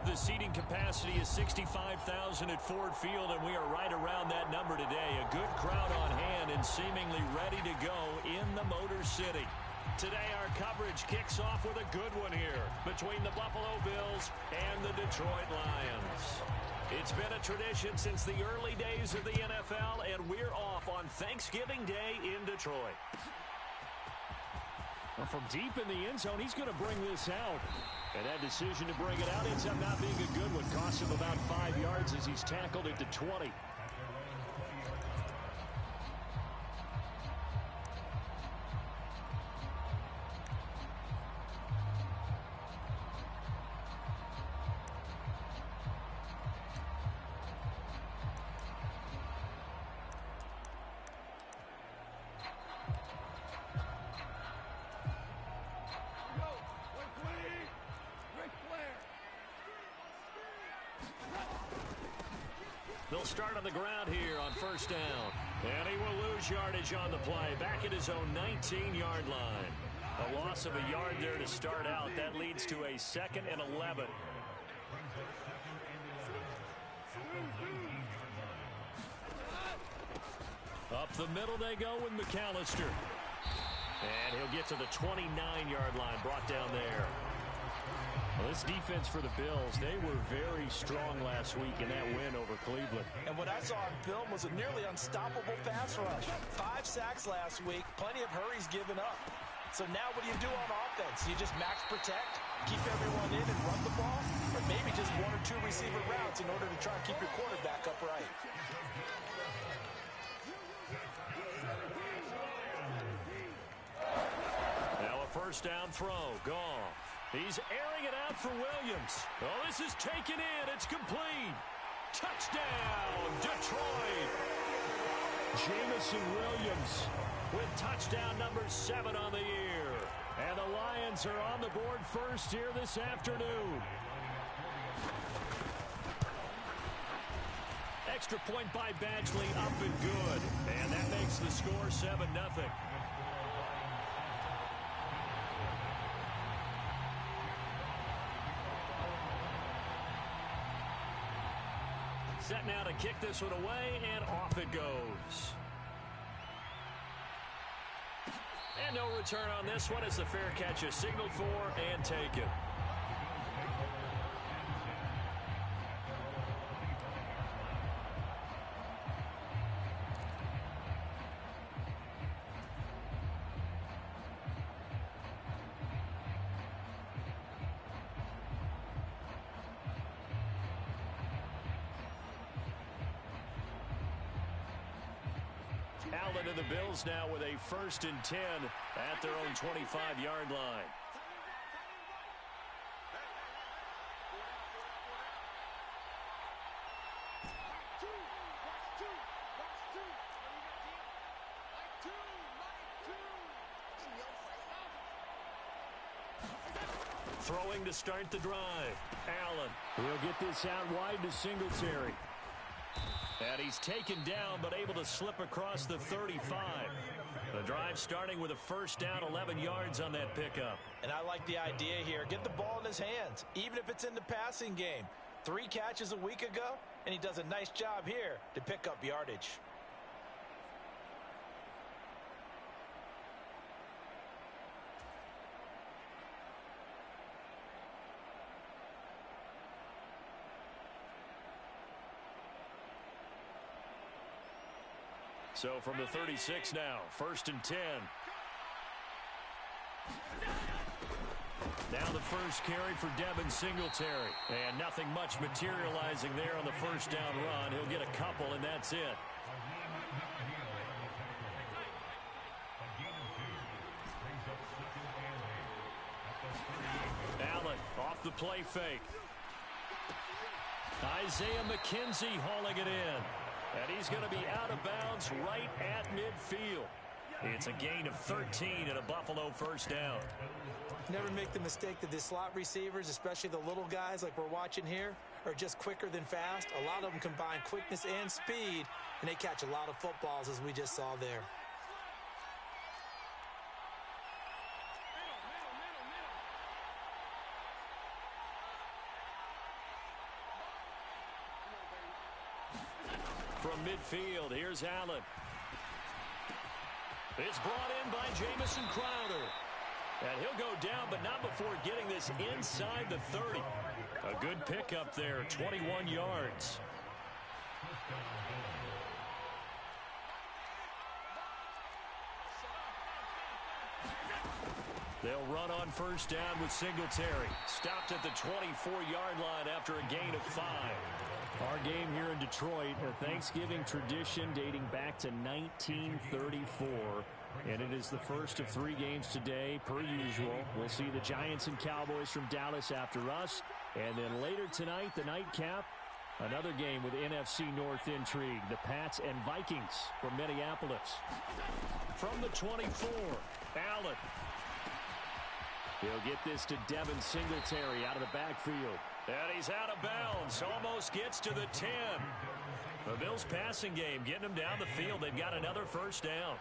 The seating capacity is 65,000 at Ford Field, and we are right around that number today. A good crowd on hand and seemingly ready to go in the Motor City. Today, our coverage kicks off with a good one here between the Buffalo Bills and the Detroit Lions. It's been a tradition since the early days of the NFL, and we're off on Thanksgiving Day in Detroit. Well, from deep in the end zone, he's going to bring this out. And that decision to bring it out ends up not being a good one. Costs him about 5 yards as he's tackled at the 20. They'll start on the ground here on first down. And he will lose yardage on the play. Back at his own 19-yard line. A loss of a yard there to start out. That leads to a 2nd and 11. Up the middle they go with McAllister. And he'll get to the 29-yard line. Brought down there. Well, this defense for the Bills, they were very strong last week in that win over Cleveland. And what I saw on film was a nearly unstoppable pass rush. 5 sacks last week, plenty of hurries given up. So now what do you do on offense? You just max protect, keep everyone in and run the ball, or maybe just 1 or 2 receiver routes in order to try and keep your quarterback upright. Now a first down throw, gone. He's airing it out for Williams. Oh, this is taken in. It's complete. Touchdown, Detroit. Jamison Williams with touchdown number 7 on the year. And the Lions are on the board first here this afternoon. Extra point by Badgley, up and good. And that makes the score 7-0. Set now to kick this one away, and off it goes. And no return on this one as the fair catch is signaled for and taken. Allen and the Bills now with a 1st and 10 at their own 25-yard line. Throwing to start the drive. Allen will get this out wide to Singletary. And he's taken down, but able to slip across the 35. The drive starting with a first down, 11 yards on that pickup. And I like the idea here. Get the ball in his hands, even if it's in the passing game. 3 catches a week ago, and he does a nice job here to pick up yardage. So from the 36 now, 1st and 10. Now the first carry for Devin Singletary. And nothing much materializing there on the first down run. He'll get a couple, and that's it. Allen off the play fake. Isaiah McKenzie hauling it in. And he's going to be out of bounds right at midfield. It's a gain of 13 and a Buffalo first down. Never make the mistake that the slot receivers, especially the little guys like we're watching here, are just quicker than fast. A lot of them combine quickness and speed, and they catch a lot of footballs as we just saw there. From midfield, here's Allen. It's brought in by Jamison Crowder. And he'll go down, but not before getting this inside the 30. A good pickup there, 21 yards. They'll run on first down with Singletary. Stopped at the 24-yard line after a gain of 5. Our game here in Detroit, a Thanksgiving tradition dating back to 1934. And it is the first of 3 games today, per usual. We'll see the Giants and Cowboys from Dallas after us. And then later tonight, the nightcap, another game with NFC North intrigue. The Pats and Vikings from Minneapolis. From the 24, Allen. He'll get this to Devin Singletary out of the backfield. And he's out of bounds. Almost gets to the 10. The Bills passing game getting them down the field. They've got another first down.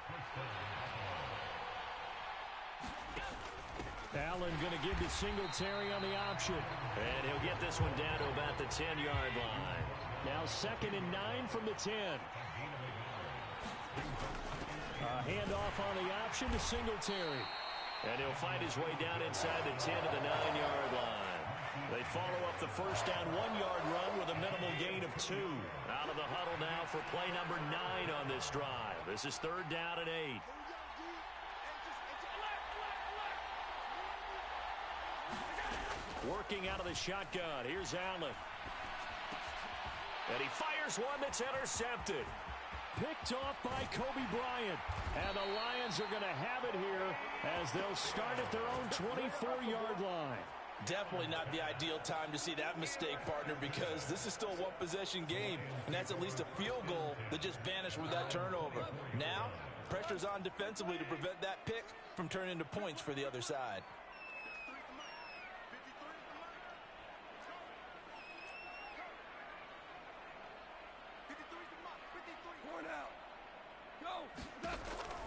Allen going to give to Singletary on the option. And he'll get this one down to about the 10-yard line. Now 2nd and 9 from the 10. A handoff on the option to Singletary. And he'll find his way down inside the 10 to the 9-yard line. They follow up the first down 1-yard run with a minimal gain of 2. Out of the huddle now for play number 9 on this drive. This is 3rd down and 8. Working out of the shotgun. Here's Allen. And he fires one that's intercepted. Picked off by Kobe Bryant. And the Lions are going to have it here as they'll start at their own 24-yard line. Definitely not the ideal time to see that mistake, partner, because this is still a one-possession game, and that's at least a field goal that just vanished with that turnover. Now, pressure's on defensively to prevent that pick from turning into points for the other side.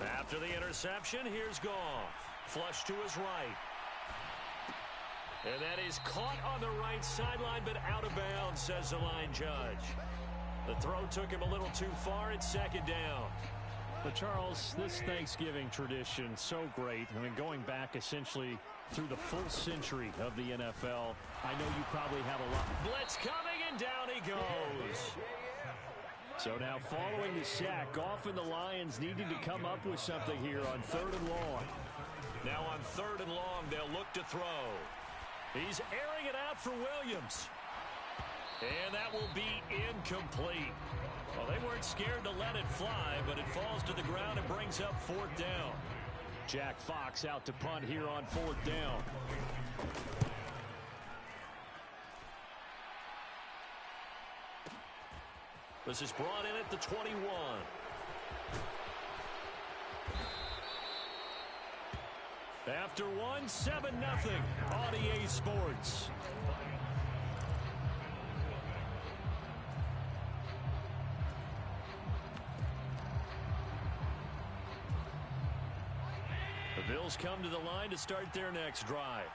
After the interception, here's Goff. Flush to his right. And that is caught on the right sideline, but out of bounds, says the line judge. The throw took him a little too far. It's 2nd down. But Charles, this Thanksgiving tradition, so great. I mean, going back essentially through the full century of the NFL, I know you probably have a lot. Blitz coming, and down he goes. So now following the sack, Goff and the Lions needed to come up with something here on 3rd and long. Now on 3rd and long, they'll look to throw. He's airing it out for Williams. And that will be incomplete. Well, they weren't scared to let it fly, but it falls to the ground and brings up 4th down. Jack Fox out to punt here on 4th down. This is brought in at the 21. After 1, 7-0 on EA Sports. The Bills come to the line to start their next drive.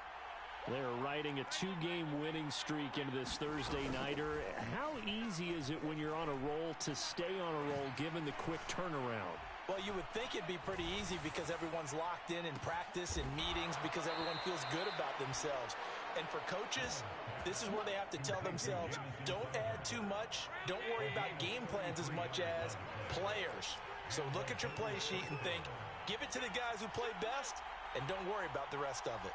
They're riding a 2-game winning streak into this Thursday nighter. How easy is it when you're on a roll to stay on a roll given the quick turnaround? Well, you would think it'd be pretty easy because everyone's locked in practice and meetings because everyone feels good about themselves. And for coaches, this is where they have to tell themselves, don't add too much, don't worry about game plans as much as players. So look at your play sheet and think, give it to the guys who play best, and don't worry about the rest of it.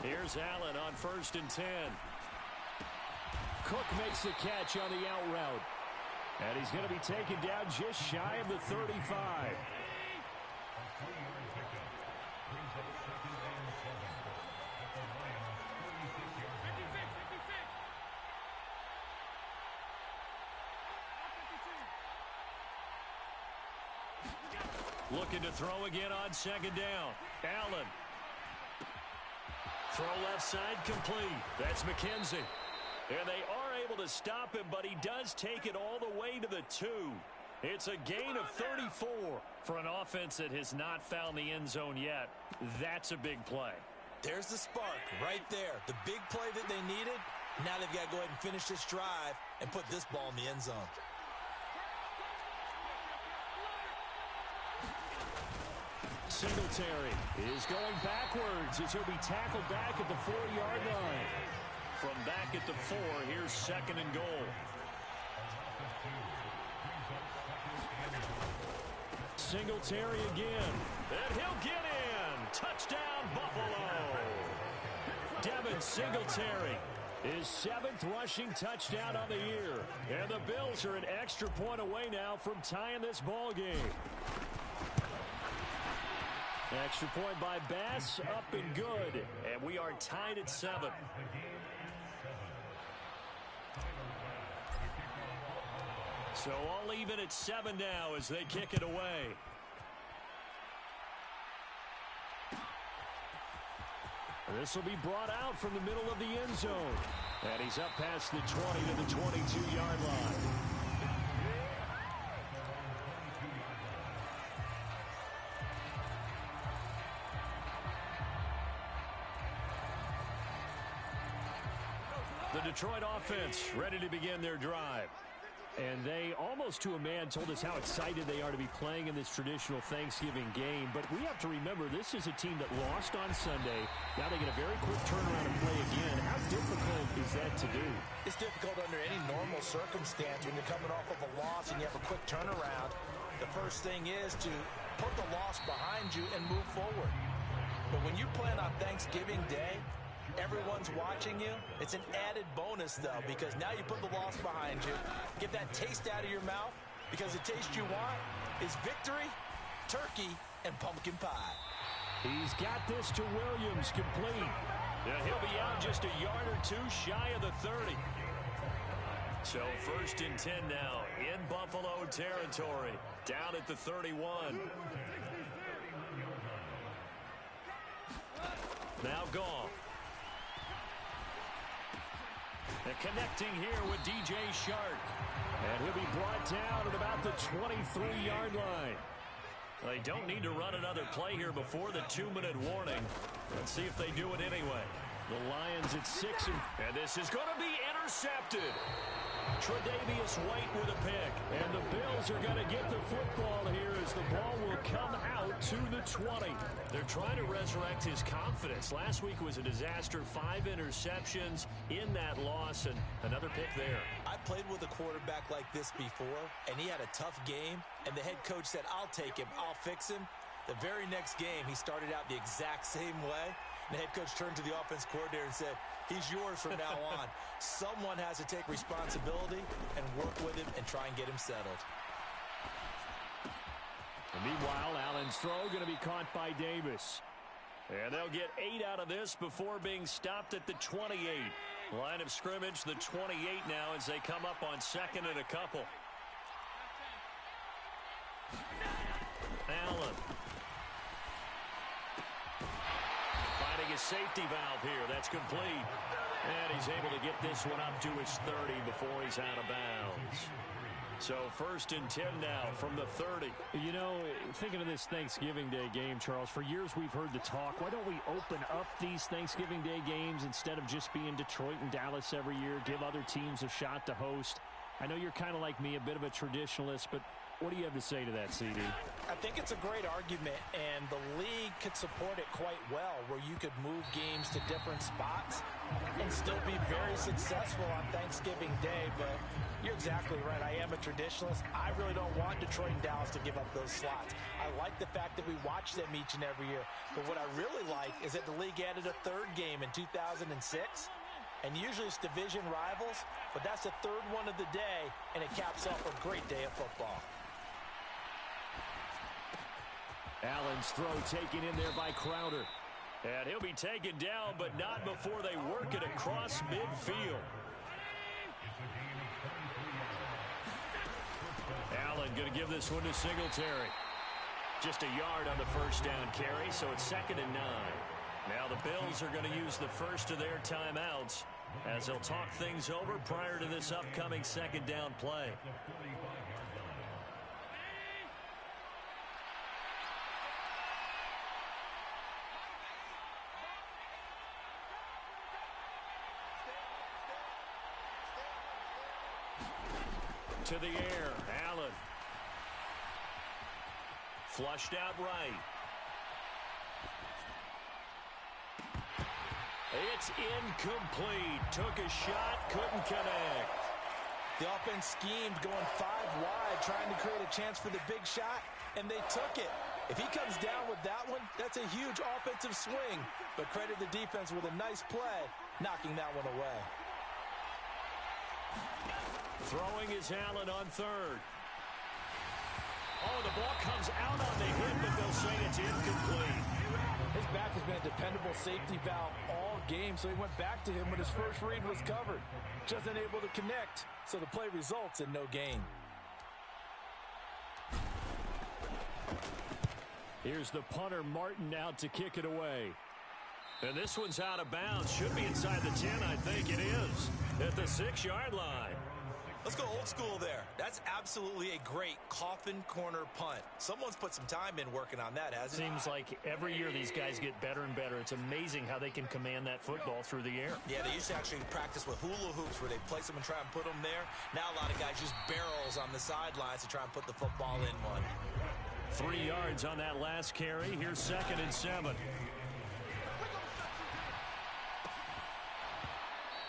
Here's Allen on 1st and 10. Cook makes the catch on the out route. And he's going to be taken down just shy of the 35. Looking to throw again on 2nd down. Allen. Throw left side complete. That's McKenzie. And they are able to stop him, but he does take it all the way to the 2. It's a gain of 34 for an offense that has not found the end zone yet. That's a big play. There's the spark right there. The big play that they needed, Now they've got to go ahead and finish this drive and put this ball in the end zone. Singletary is going backwards as he'll be tackled back at the 4-yard line. From back at the 4, here's 2nd and goal. Singletary again, and he'll get in. Touchdown, Buffalo. Devin Singletary, his 7th rushing touchdown on the year. And the Bills are an extra point away now from tying this ball game. Extra point by Bass, up and good. And we are tied at 7. So all even at 7 now as they kick it away. This will be brought out from the middle of the end zone. And he's up past the 20 to the 22-yard line. The Detroit offense ready to begin their drive. And they, almost to a man, told us how excited they are to be playing in this traditional Thanksgiving game. But we have to remember, this is a team that lost on Sunday. Now they get a very quick turnaround and play again. How difficult is that to do? It's difficult under any normal circumstance when you're coming off of a loss and you have a quick turnaround. The first thing is to put the loss behind you and move forward. But when you play on Thanksgiving Day, everyone's watching you. It's an added bonus, though, because now you put the loss behind you. Get that taste out of your mouth, because the taste you want is victory, turkey, and pumpkin pie. He's got this to Williams, complete. Yeah, he'll be out just a yard or two shy of the 30. So 1st and 10 now in Buffalo territory, down at the 31. Now Goff. And connecting here with DJ Shark. And he'll be brought down at about the 23-yard line. They don't need to run another play here before the 2-minute warning. Let's see if they do it anyway. The Lions at 6. And this is going to be intercepted. Tre'Davious White with a pick. And the Bills are going to get the football here as the ball will come out to the 20. They're trying to resurrect his confidence. Last week was a disaster. 5 interceptions in that loss, and another pick there. I played with a quarterback like this before, and he had a tough game, and the head coach said, "I'll take him, I'll fix him." The very next game, he started out the exact same way. The head coach turned to the offense coordinator and said, "He's yours from now on." Someone has to take responsibility and work with him and try and get him settled. And meanwhile, Allen's throw going to be caught by Davis. And they'll get 8 out of this before being stopped at the 28. Line of scrimmage, the 28 now as they come up on 2nd and a couple. Allen. Finding a safety valve here. That's complete. And he's able to get this one up to his 30 before he's out of bounds. So 1st and 10 now from the 30. You know, thinking of this Thanksgiving Day game, Charles, for years we've heard the talk, why don't we open up these Thanksgiving Day games instead of just being Detroit and Dallas every year, give other teams a shot to host? I know you're kind of like me, a bit of a traditionalist, but what do you have to say to that, CD? I think it's a great argument, and the league could support it quite well, where you could move games to different spots and still be very successful on Thanksgiving Day. But you're exactly right. I am a traditionalist. I really don't want Detroit and Dallas to give up those slots. I like the fact that we watch them each and every year. But what I really like is that the league added a 3rd game in 2006. And usually it's division rivals, but that's the 3rd one of the day, and it caps off a great day of football. Allen's throw taken in there by Crowder. And he'll be taken down, but not before they work it across midfield. Allen going to give this one to Singletary. Just a yard on the 1st down carry, so it's 2nd and 9. Now the Bills are going to use the first of their timeouts as they'll talk things over prior to this upcoming 2nd down play. to the air. Allen. Flushed out right. It's incomplete. Took a shot, couldn't connect. The offense schemed going 5 wide, trying to create a chance for the big shot, and they took it. If he comes down with that one, that's a huge offensive swing. But credit the defense with a nice play, knocking that one away. Throwing is Allen on third. Oh, the ball comes out on the hit, but they'll say it's incomplete. His back has been a dependable safety valve all game, so he went back to him when his first read was covered. Just unable to connect, so the play results in no gain. Here's the punter, Martin, out to kick it away. And this one's out of bounds. Should be inside the 10, I think it is. At the 6-yard line. Let's go old school there. That's absolutely a great coffin corner punt. Someone's put some time in working on that, hasn't it? Seems like every year these guys get better and better. It's amazing how they can command that football through the air. Yeah, they used to actually practice with hula hoops where they place them and try and put them there. Now a lot of guys use barrels on the sidelines to try and put the football in one. 3 yards on that last carry. Here's 2nd and 7.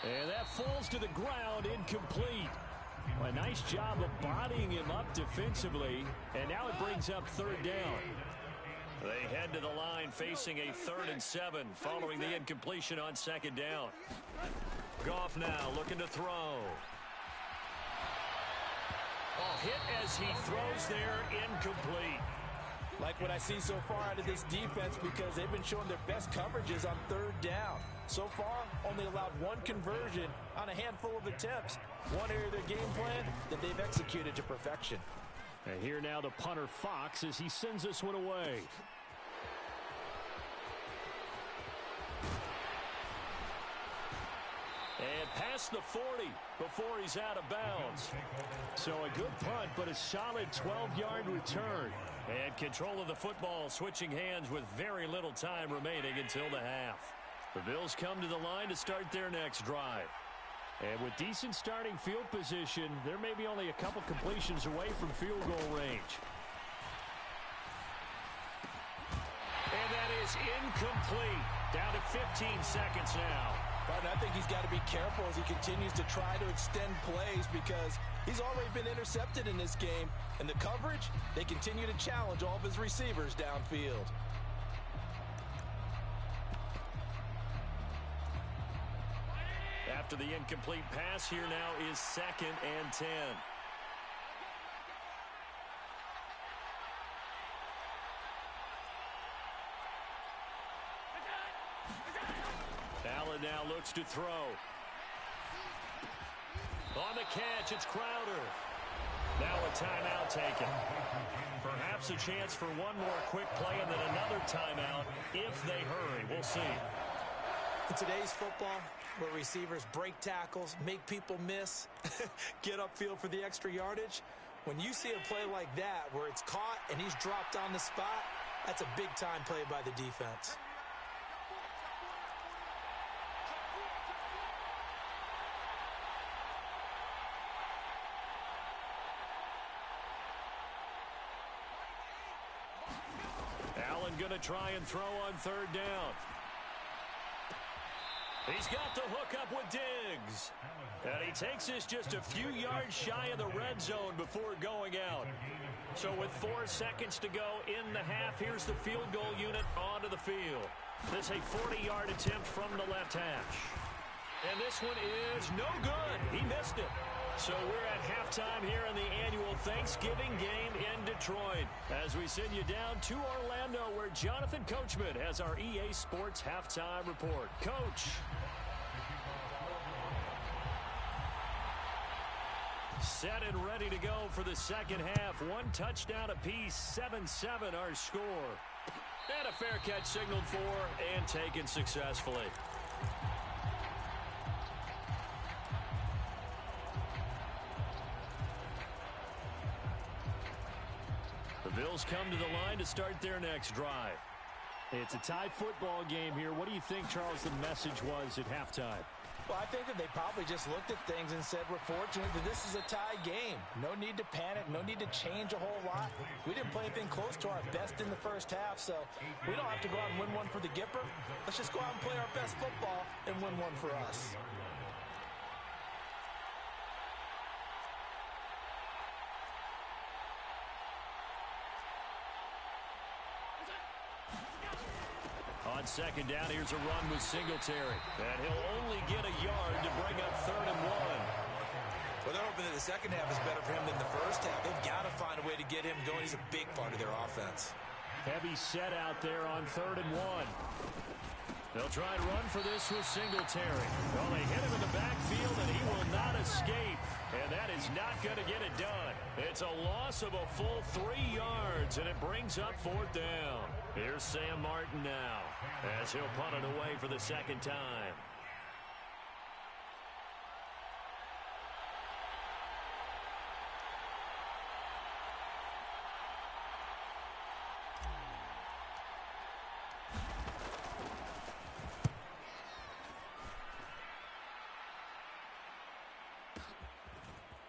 And that falls to the ground, incomplete. A nice job of bodying him up defensively, and now it brings up 3rd down. They head to the line facing a 3rd and 7 following the incompletion on 2nd down. Goff now looking to throw. Oh, hit as he throws there, incomplete. Like what I see so far out of this defense because they've been showing their best coverages on 3rd down. So far, only allowed 1 conversion on a handful of attempts. One area of their game plan that they've executed to perfection. And here now the punter, Fox, as he sends this one away. And past the 40 before he's out of bounds. So a good punt, but a solid 12-yard return. And control of the football switching hands with very little time remaining until the half. The Bills come to the line to start their next drive. And with decent starting field position, there may be only a couple completions away from field goal range. And that is incomplete. Down to 15 seconds now. But I think he's got to be careful as he continues to try to extend plays because he's already been intercepted in this game. And the coverage, they continue to challenge all of his receivers downfield. After the incomplete pass, here now is 2nd and 10. Allen now looks to throw. On the catch, it's Crowder. Now a timeout taken. Perhaps a chance for one more quick play and then another timeout if they hurry. We'll see. In today's football, where receivers break tackles, make people miss, get upfield for the extra yardage, when you see a play like that where it's caught and he's dropped on the spot, that's a big-time play by the defense. Allen going to try and throw on 3rd down. He's got the hook up with Diggs. And he takes this just a few yards shy of the red zone before going out. So with 4 seconds to go in the half, here's the field goal unit onto the field. This a 40-yard attempt from the left hash. And this one is no good. He missed it. So we're at halftime here in the annual Thanksgiving game in Detroit. As we send you down to Orlando, where Jonathan Coachman has our EA Sports halftime report. Coach. Set and ready to go for the second half. 1 touchdown apiece, 7-7 our score. And a fair catch signaled for and taken successfully. The Bills come to the line to start their next drive. It's a tie football game here. What do you think, Charles, the message was at halftime? Well, I think that they probably just looked at things and said, we're fortunate that this is a tie game. No need to panic, no need to change a whole lot. We didn't play anything close to our best in the first half, so we don't have to go out and win one for the Gipper. Let's just go out and play our best football and win one for us. On second down, here's a run with Singletary. And he'll only get a yard to bring up 3rd and 1. Well, they're hoping that the second half is better for him than the first half. They've got to find a way to get him going. He's a big part of their offense. Heavy set out there on 3rd and 1. They'll try and run for this with Singletary. Well, they hit him in the backfield, and he will not escape. And that is not going to get it done. It's a loss of a full 3 yards, and it brings up 4th down. Here's Sam Martin now, as he'll punt it away for the second time.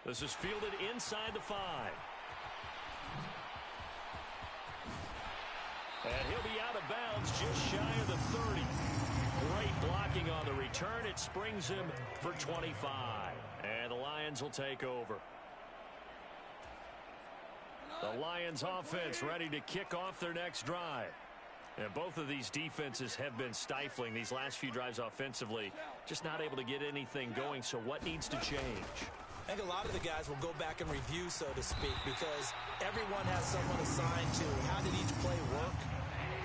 This is fielded inside the 5. And he'll be out of bounds just shy of the 30. Great blocking on the return. It springs him for 25. And the Lions will take over. The Lions offense ready to kick off their next drive. And both of these defenses have been stifling these last few drives offensively. Just not able to get anything going. So what needs to change? I think a lot of the guys will go back and review, so to speak, because everyone has someone assigned to how did each play work.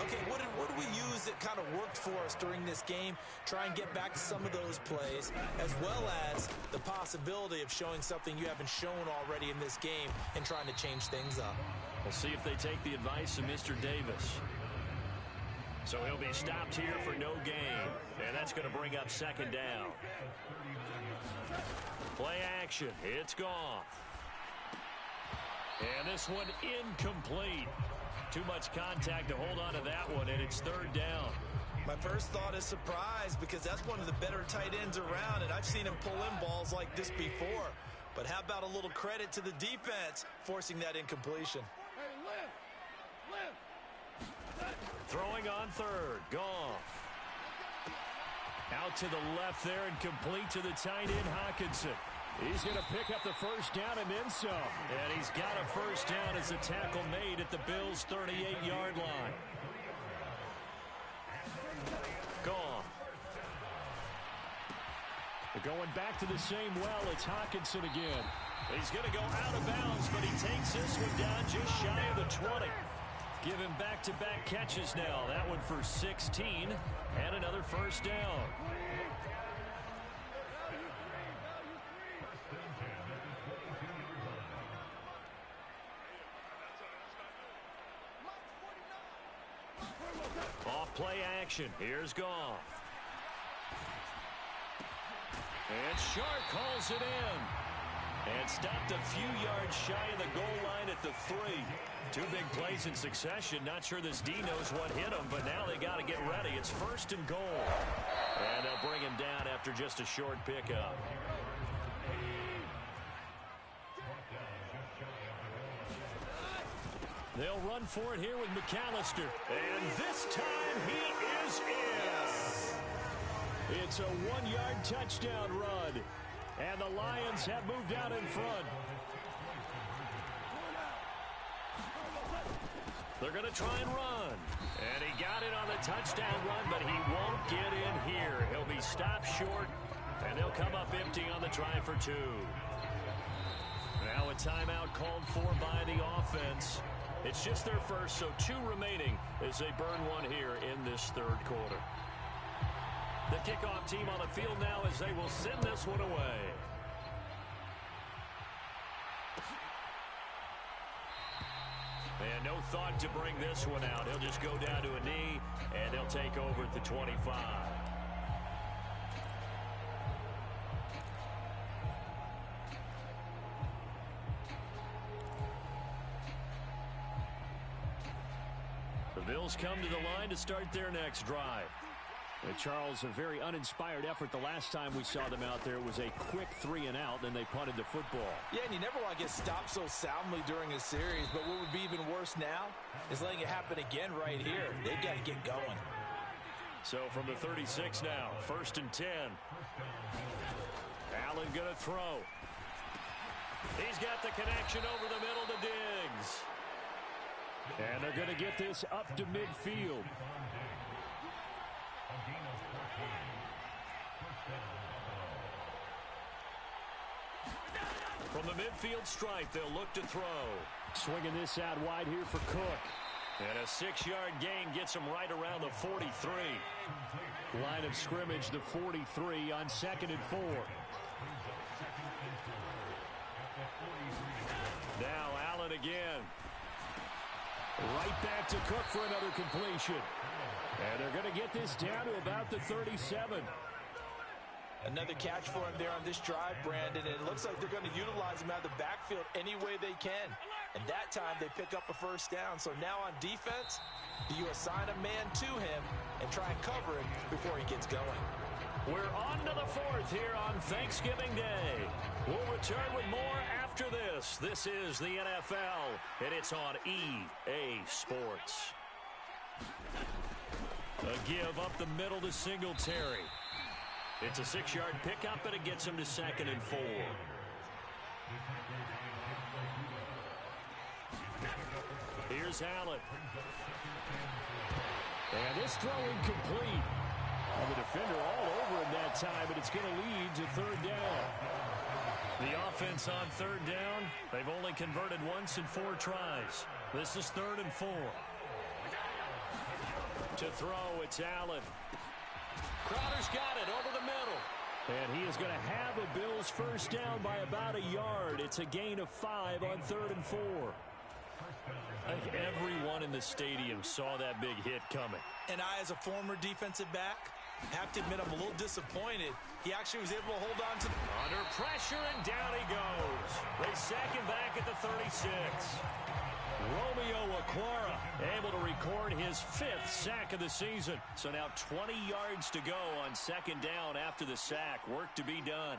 Okay, what did we use that kind of worked for us during this game? Try and get back to some of those plays, as well as the possibility of showing something you haven't shown already in this game and trying to change things up. We'll see if they take the advice of Mr. Davis. So he'll be stopped here for no gain, and that's going to bring up 2nd down. Play action. It's gone. And this one incomplete. Too much contact to hold on to that one, and it's 3rd down. My first thought is surprise, because that's one of the better tight ends around, and I've seen him pull in balls like this before. But how about a little credit to the defense forcing that incompletion? Throwing on 3rd. Goff. Out to the left there and complete to the tight end, Hockenson. He's going to pick up the 1st down and then some. And he's got a 1st down as the tackle made at the Bills' 38-yard line. Gone. Going back to the same well, it's Hockenson again. He's going to go out of bounds, but he takes this one down just shy of the 20. Give him back-to-back catches now. That one for 16 and another 1st down. Off play action. Here's Goff. And Sharp calls it in. And stopped a few yards shy of the goal line at the 3. 2 big plays in succession. Not sure this D knows what hit him, but now they got to get ready. It's 1st and goal. And they'll bring him down after just a short pickup. They'll run for it here with McAllister. And this time he is in. It's a 1-yard touchdown run. And the Lions have moved out in front. They're going to try and run. And he got it on the touchdown run, but he won't get in here. He'll be stopped short, and they'll come up empty on the try for 2. Now a timeout called for by the offense. It's just their first, so 2 remaining as they burn one here in this 3rd quarter. The kickoff team on the field now as they will send this one away. And no thought to bring this one out. He'll just go down to a knee, and they'll take over at the 25. The Bills come to the line to start their next drive. Charles, a very uninspired effort the last time we saw them out there. It was a quick 3-and-out, then they punted the football. Yeah, and you never want to get stopped so soundly during a series, but what would be even worse now is letting it happen again right here. They've got to get going. So from the 36 now, 1st and 10. Allen going to throw. He's got the connection over the middle to Diggs. And they're going to get this up to midfield. From the midfield stripe, they'll look to throw. Swinging this out wide here for Cook. And a 6-yard gain gets him right around the 43. Line of scrimmage, the 43 on 2nd and 4. Now Allen again. Right back to Cook for another completion. And they're going to get this down to about the 37. Another catch for him there on this drive, Brandon, and it looks like they're going to utilize him out of the backfield any way they can. And that time they pick up a 1st down. So now on defense, do you assign a man to him and try and cover him before he gets going? We're on to the 4th here on Thanksgiving Day. We'll return with more after this. This is the NFL, and it's on EA Sports. A give up the middle to Singletary. It's a 6-yard pickup, and it gets him to 2nd and 4. Here's Allen. And this throw incomplete. And the defender all over him that time, but it's going to lead to 3rd down. The offense on 3rd down, they've only converted once in 4 tries. This is 3rd and 4. To throw, it's Allen. Crowder's got it over the middle. And he is going to have a Bills 1st down by about a yard. It's a gain of 5 on 3rd and 4. I think everyone in the stadium saw that big hit coming. And I, as a former defensive back, have to admit I'm a little disappointed. He actually was able to hold on to... Under pressure, and down he goes. They sack him back at the 36. Romeo Okwara able to record his 5th sack of the season. So now 20 yards to go on 2nd down after the sack. Work to be done.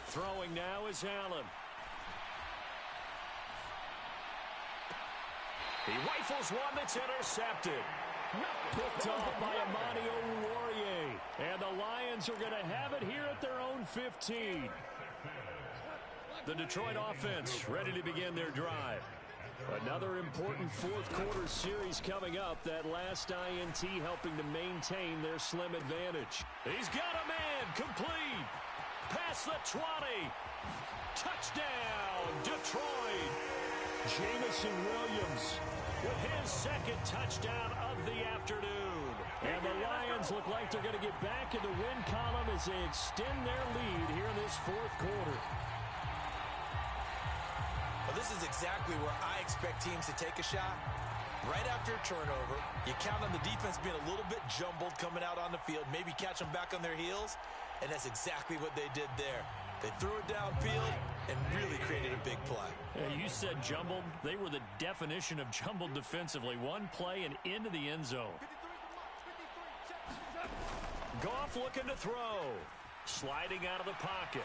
Throwing now is Allen. He rifles one that's intercepted. Picked off by Amani Oruwariye. And the Lions are going to have it here at their own 15. The Detroit offense ready to begin their drive. Another important 4th quarter series coming up. That last INT helping to maintain their slim advantage. He's got a man. Complete. Past the 20. Touchdown, Detroit. Jamison Williams with his 2nd touchdown of the afternoon. And the Lions look like they're going to get back in the win column as they extend their lead here in this 4th quarter. Well, this is exactly where I expect teams to take a shot. Right after a turnover, you count on the defense being a little bit jumbled coming out on the field, maybe catch them back on their heels, and that's exactly what they did there. They threw it downfield and really created a big play. Yeah, you said jumbled. They were the definition of jumbled defensively. One play and into the end zone. Goff looking to throw. Sliding out of the pocket.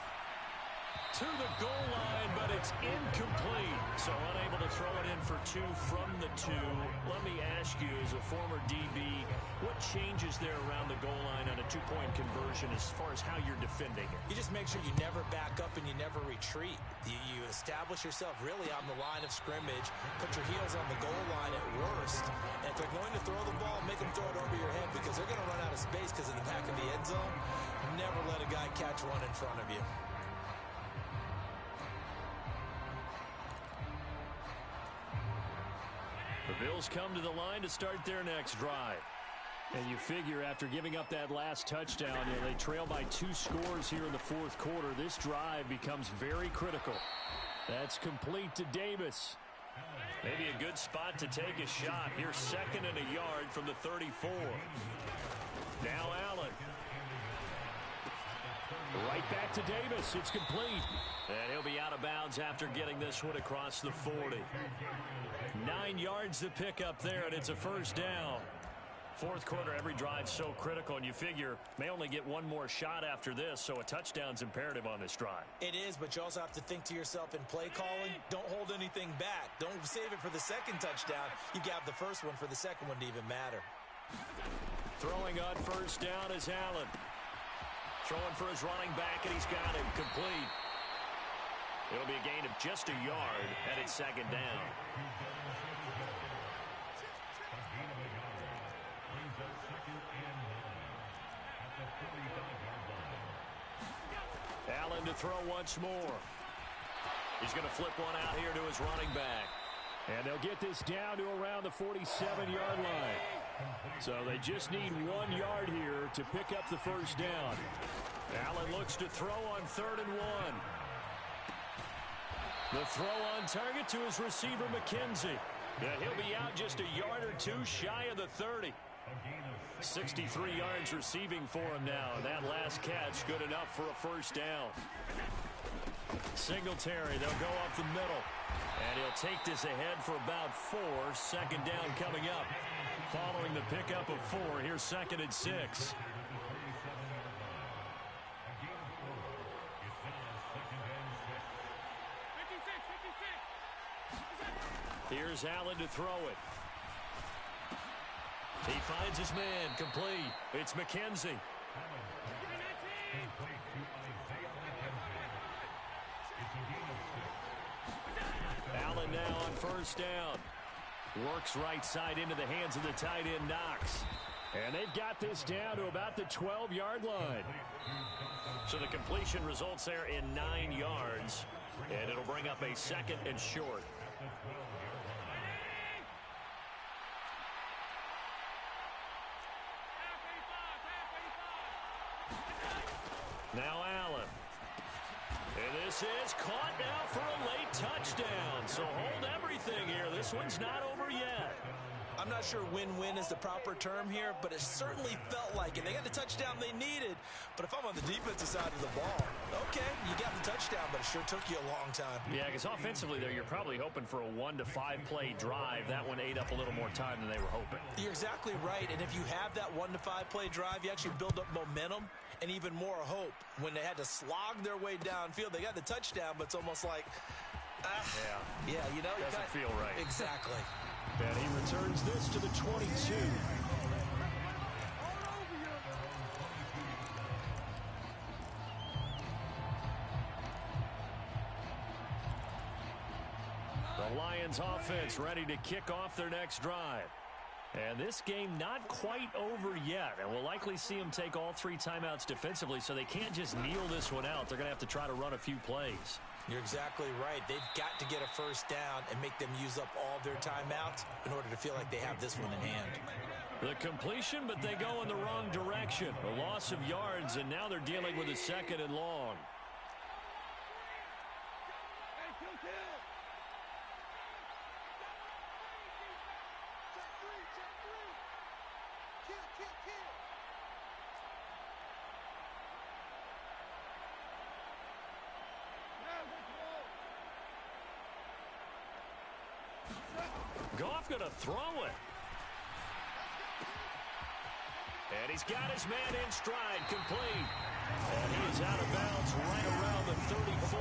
To the goal line, but it's incomplete. So unable to throw it in for 2 from the 2. Let me ask you, as a former DB, what changes there around the goal line on a 2-point conversion as far as how you're defending it? You just make sure you never back up and you never retreat. You establish yourself really on the line of scrimmage, put your heels on the goal line at worst, and if they're going to throw the ball, make them throw it over your head because they're going to run out of space because of the back of the end zone. Never let a guy catch one in front of you. The Bills come to the line to start their next drive. And you figure after giving up that last touchdown, they trail by 2 scores here in the 4th quarter. This drive becomes very critical. That's complete to Davis. Maybe a good spot to take a shot. Here's 2nd and a yard from the 34. Now Allen. Right back to Davis. It's complete. And he'll be out of bounds after getting this one across the 40. 9 yards to pick up there, and it's a first down. Fourth quarter, every drive's so critical, and you figure may only get one more shot after this, so a touchdown's imperative on this drive. It is, but you also have to think to yourself in play calling, don't hold anything back. Don't save it for the second touchdown. You got the first one for the second one to even matter. Throwing on first down is Allen. Throwing for his running back, and he's got him complete. It'll be a gain of just a yard, and it's second down. Allen to throw once more. He's going to flip one out here to his running back. And they'll get this down to around the 47-yard line. So they just need 1 yard here to pick up the first down. Allen looks to throw on 3rd and 1. The throw on target to his receiver, McKenzie. And he'll be out just a yard or two shy of the 30. 63 yards receiving for him now, and that last catch good enough for a first down. Singletary, they'll go up the middle, and he'll take this ahead for about 4. Second down coming up. Following the pickup of 4, here's 2nd and 6. Here's Allen to throw it. He finds his man, complete. It's McKenzie. Allen now on first down. Works right side into the hands of the tight end, Knox. And they've got this down to about the 12-yard line. So the completion results there in 9 yards. And it'll bring up a 2nd and short. Now Allen. And this is caught now for a late touchdown. So hold everything here. This one's not over yet. I'm not sure win-win is the proper term here, but it certainly felt like it. They got the touchdown they needed, but if I'm on the defensive side of the ball, okay, you got the touchdown, but it sure took you a long time. Yeah, because offensively there, you're probably hoping for a 1 to 5 play drive. That one ate up a little more time than they were hoping. You're exactly right, and if you have that 1 to 5 play drive, you actually build up momentum and even more hope. When they had to slog their way downfield, they got the touchdown, but it's almost like, yeah, you know, doesn't feel right. Exactly. And he returns this to the 22. The Lions offense ready to kick off their next drive. And this game not quite over yet. And we'll likely see them take all 3 timeouts defensively, so they can't just kneel this one out. They're going to have to try to run a few plays. You're exactly right. They've got to get a first down and make them use up all their timeouts in order to feel like they have this one in hand. The completion, but they go in the wrong direction. A loss of yards, and now they're dealing with a 2nd and long. Goff going to throw it. And he's got his man in stride, complete. And he is out of bounds right around the 34.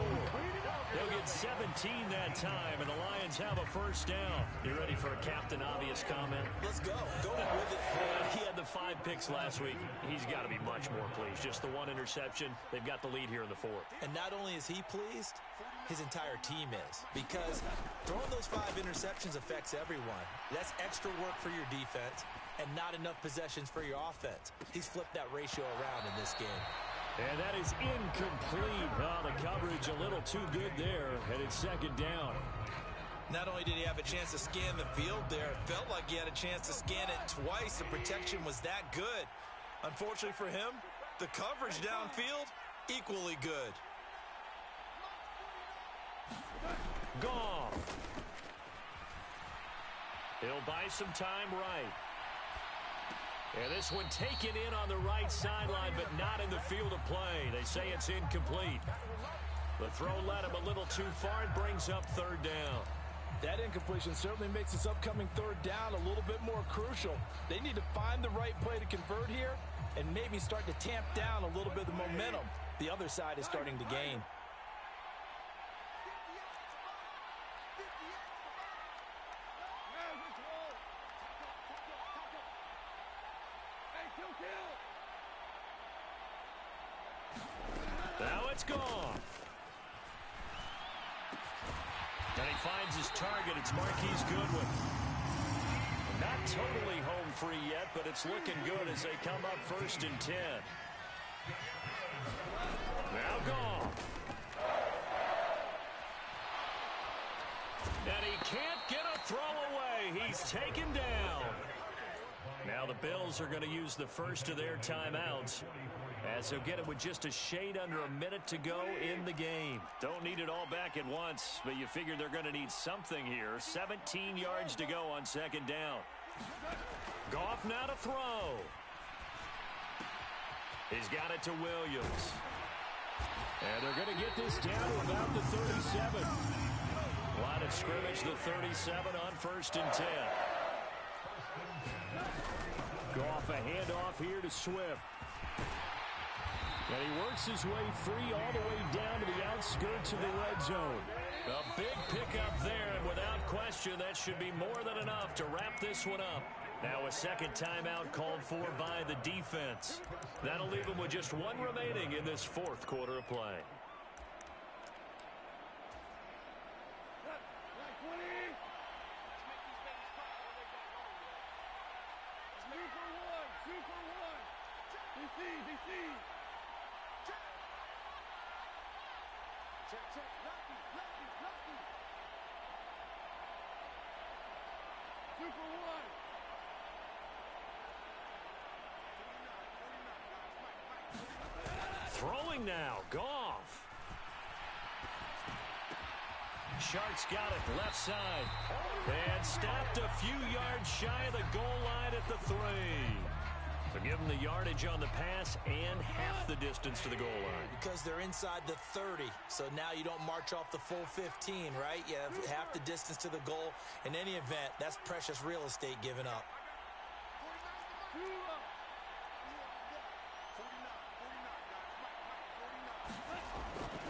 They'll get 17 that time, and the Lions have a first down. You ready for a Captain Obvious comment? Let's go. Go with it. He had the 5 picks last week. He's got to be much more pleased. Just the 1 interception. They've got the lead here in the 4th. And not only is he pleased, his entire team is. Because throwing those 5 interceptions affects everyone. That's extra work for your defense and not enough possessions for your offense. He's flipped that ratio around in this game. And that is incomplete. Oh, the coverage a little too good there, and it's 2nd down. Not only did he have a chance to scan the field there, it felt like he had a chance to scan it twice. The protection was that good. Unfortunately for him, the coverage downfield, equally good. Gone. He'll buy some time right. And this one taken in on the right sideline, but not in the field of play. They say it's incomplete. The throw led him a little too far and brings up third down. That incompletion certainly makes this upcoming third down a little bit more crucial. They need to find the right play to convert here and maybe start to tamp down a little bit of the momentum the other side is starting to gain. Now it's gone. And he finds his target. It's Marquise Goodwin. Not totally home free yet, but it's looking good as they come up 1st and 10. Now gone. And he can't get a throw away. He's taken down. Now the Bills are going to use the first of their timeouts, as they'll get it with just a shade under a minute to go in the game. Don't need it all back at once, but you figure they're going to need something here. 17 yards to go on 2nd down. Goff now to throw. He's got it to Williams. And they're going to get this down to about the 37. Line of scrimmage, the 37 on 1st and 10. Goff a handoff here to Swift. And he works his way free all the way down to the outskirts of the red zone. A big pickup there, and without question, that should be more than enough to wrap this one up. Now a second timeout called for by the defense. That'll leave them with just one remaining in this 4th quarter of play. Throwing now, Goff. Sharks got it left side. And stopped a few yards shy of the goal line at the 3. So give them the yardage on the pass and half the distance to the goal line. Because they're inside the 30, so now you don't march off the full 15, right? You have half the distance to the goal. In any event, that's precious real estate given up.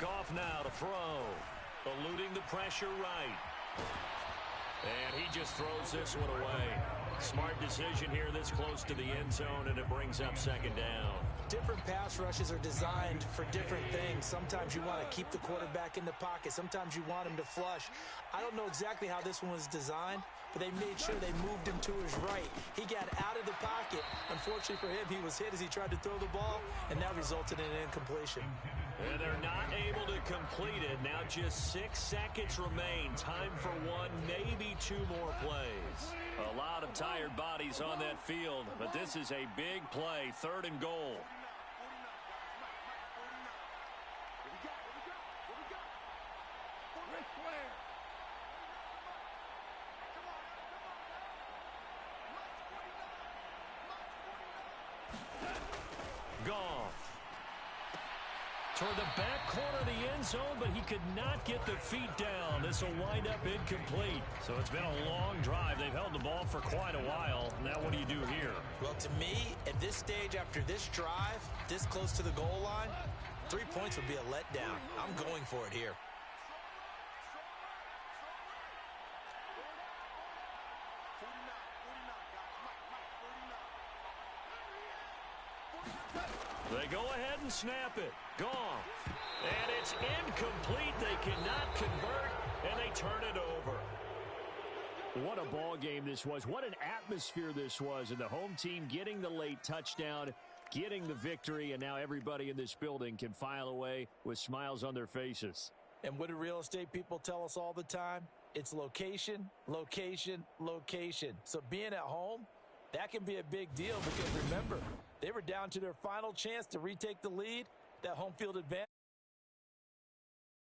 Goff now to throw. Eluding the pressure right. And he just throws this one away. Smart decision here this close to the end zone, and it brings up 2nd down. Different pass rushes are designed for different things. Sometimes you want to keep the quarterback in the pocket. Sometimes you want him to flush. I don't know exactly how this one was designed, but they made sure they moved him to his right. He got out of the pocket. Unfortunately for him, he was hit as he tried to throw the ball, and that resulted in an incompletion. And they're not able to complete it. Now just 6 seconds remain. Time for one, maybe 2 more plays. A lot of tired bodies on that field, but this is a big play. 3rd and goal. Goff. Toward the back corner of the end zone, but he could not get the feet down. This will wind up incomplete. So it's been a long drive. They've held the ball for quite a while. Now what do you do here? Well, to me, at this stage, after this drive, this close to the goal line, 3 points would be a letdown. I'm going for it here. They go ahead and snap it. Gone. And it's incomplete. They cannot convert, and they turn it over. What a ball game this was. What an atmosphere this was. And the home team getting the late touchdown, getting the victory, and now everybody in this building can file away with smiles on their faces. And what do real estate people tell us all the time? It's location, location, location. So being at home, that can be a big deal because remember, they were down to their final chance to retake the lead. That home field advantage.